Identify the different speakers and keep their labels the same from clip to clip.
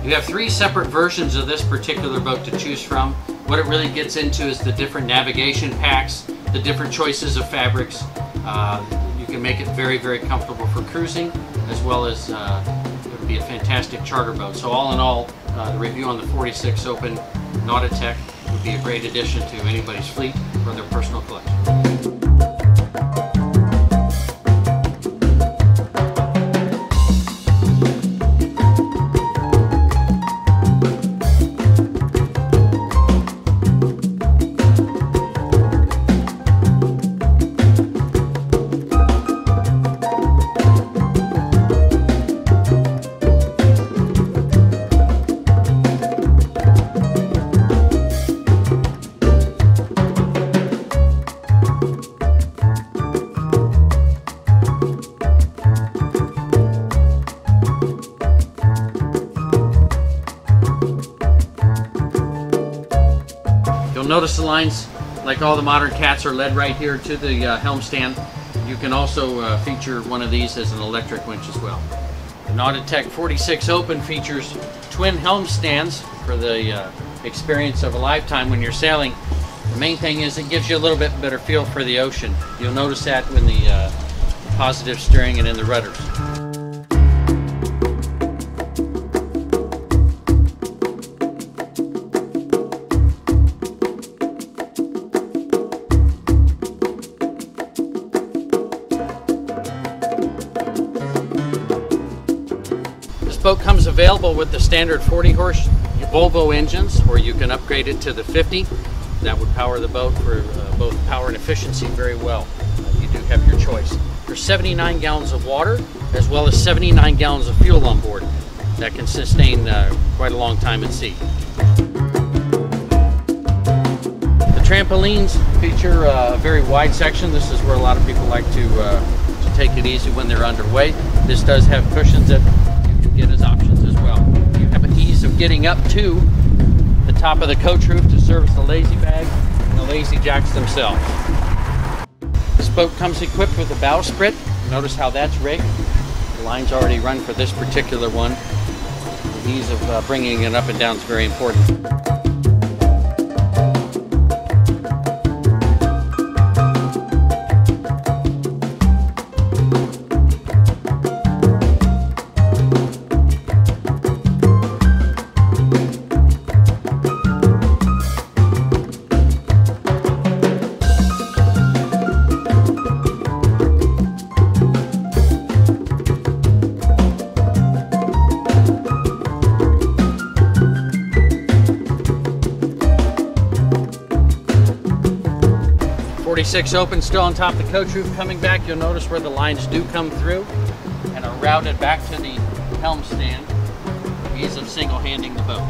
Speaker 1: You have 3 separate versions of this particular boat to choose from. What it really gets into is the different navigation packs, the different choices of fabrics. You can make it very, very comfortable for cruising, as well as it would be a fantastic charter boat. So all in all, the review on the 46 Open Nautitech would be a great addition to anybody's fleet or their personal collection. Notice the lines, like all the modern cats, are led right here to the helm stand. You can also feature one of these as an electric winch as well. The Nautitech 46 Open features twin helm stands for the experience of a lifetime when you're sailing. The main thing is it gives you a little bit better feel for the ocean. You'll notice that in the positive steering and in the rudders. This boat comes available with the standard 40-horse Volvo engines, or you can upgrade it to the 50. That would power the boat for both power and efficiency very well. You do have your choice. There's 79 gallons of water, as well as 79 gallons of fuel on board. That can sustain quite a long time at sea. The trampolines feature a very wide section. This is where a lot of people like to take it easy when they're underway. This does have cushions that get as options as well. You have an ease of getting up to the top of the coach roof to service the lazy bag and the lazy jacks themselves. This boat comes equipped with a bowsprit. Notice how that's rigged. The line's already run for this particular one. The ease of bringing it up and down is very important. 46 Open still on top of the coach roof. Coming back, you'll notice where the lines do come through and are routed back to the helm stand. Ease of single-handing the boat.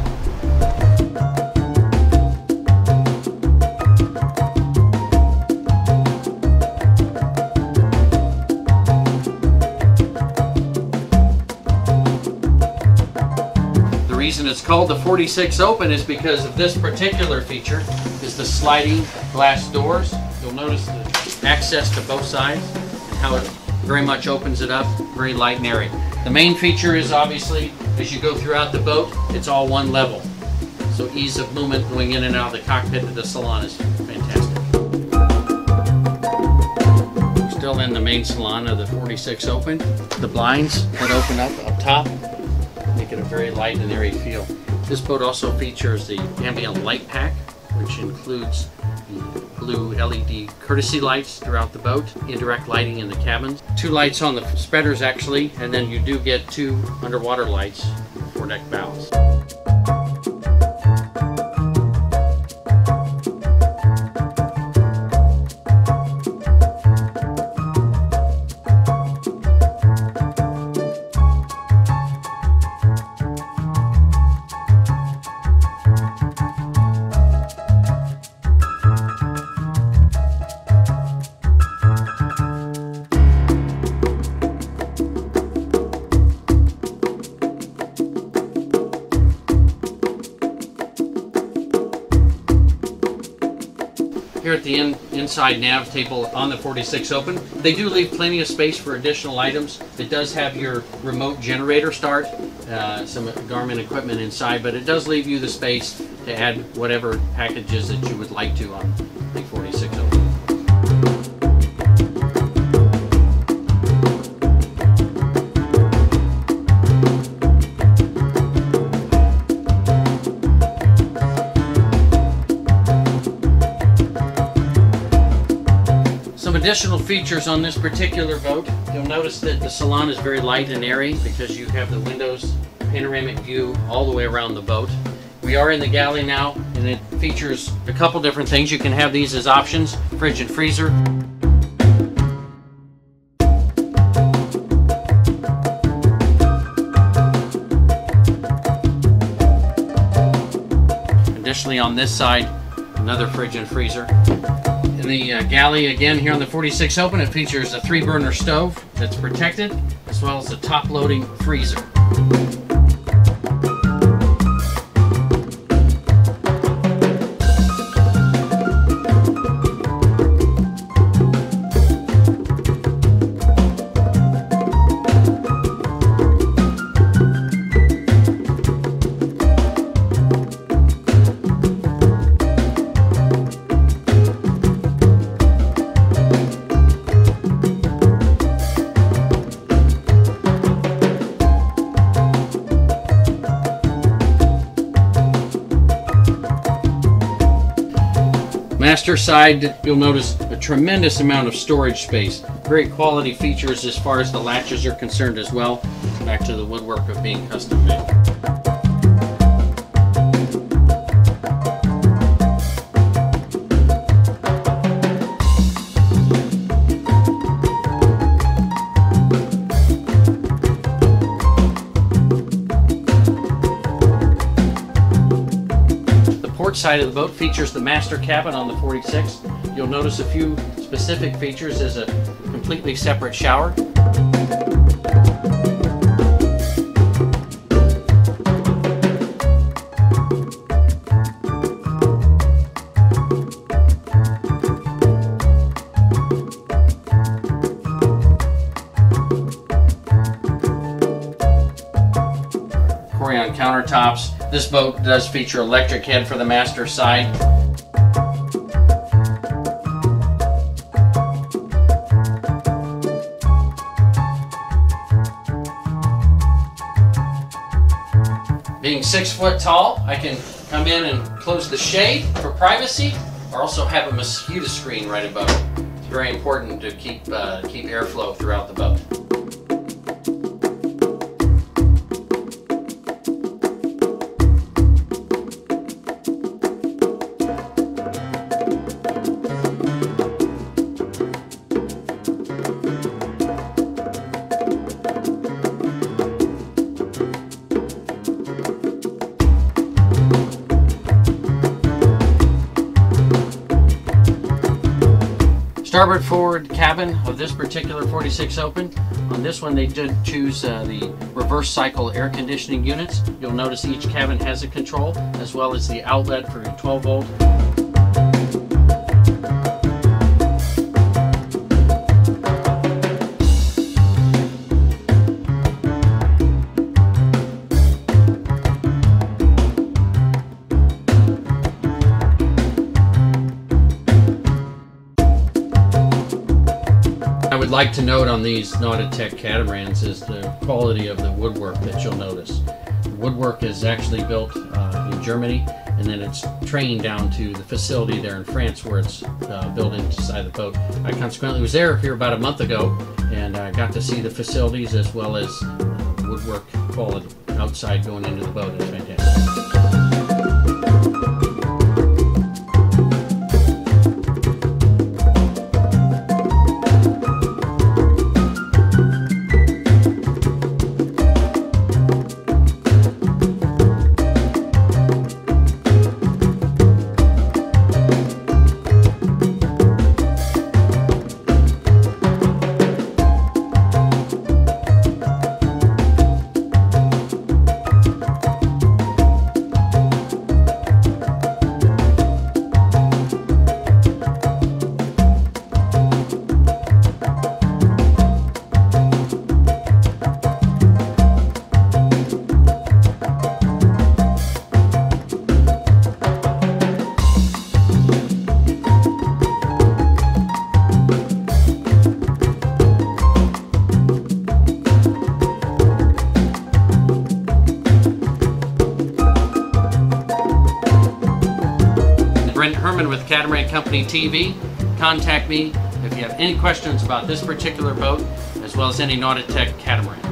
Speaker 1: The reason it's called the 46 Open is because of this particular feature, is the sliding glass doors. You'll notice the access to both sides and how it very much opens it up, very light and airy. The main feature is obviously, as you go throughout the boat, it's all one level. So ease of movement going in and out of the cockpit to the salon is fantastic. Still in the main salon of the 46 Open. The blinds that open up top make it a very light and airy feel. This boat also features the ambient light pack, which includes the blue LED courtesy lights throughout the boat, indirect lighting in the cabins, 2 lights on the spreaders actually, and then you do get 2 underwater lights for deck bows. here at the inside nav table on the 46 Open. They do leave plenty of space for additional items. It does have your remote generator start, some Garmin equipment inside, but it does leave you the space to add whatever packages that you would like to on the 46 Open. Additional features on this particular boat. You'll notice that the salon is very light and airy because you have the windows panoramic view all the way around the boat. We are in the galley now, and it features a couple different things. You can have these as options: fridge and freezer. Additionally, on this side, another fridge and freezer. In the galley, again, here on the 46 Open, it features a 3-burner stove that's protected, as well as a top-loading freezer. Master side, you'll notice a tremendous amount of storage space. Great quality features as far as the latches are concerned as well. Back to the woodwork of being custom made. Side of the boat features the master cabin on the 46. You'll notice a few specific features as a completely separate shower. Corian countertops. This boat does feature electric head for the master side. Being 6 foot tall, I can come in and close the shade for privacy, or also have a mosquito screen right above it. It's very important to keep airflow throughout the boat. Starboard forward cabin of this particular 46 Open. On this one they did choose the reverse cycle air conditioning units. You'll notice each cabin has a control as well as the outlet for 12 volt. I would like to note on these Nautitech catamarans is the quality of the woodwork that you'll notice. The woodwork is actually built in Germany, and then it's trained down to the facility there in France where it's built inside the boat. I consequently was there here about a month ago and got to see the facilities as well as woodwork quality outside going into the boat. It's fantastic. Herman with Catamaran Company TV. Contact me if you have any questions about this particular boat, as well as any Nautitech catamaran.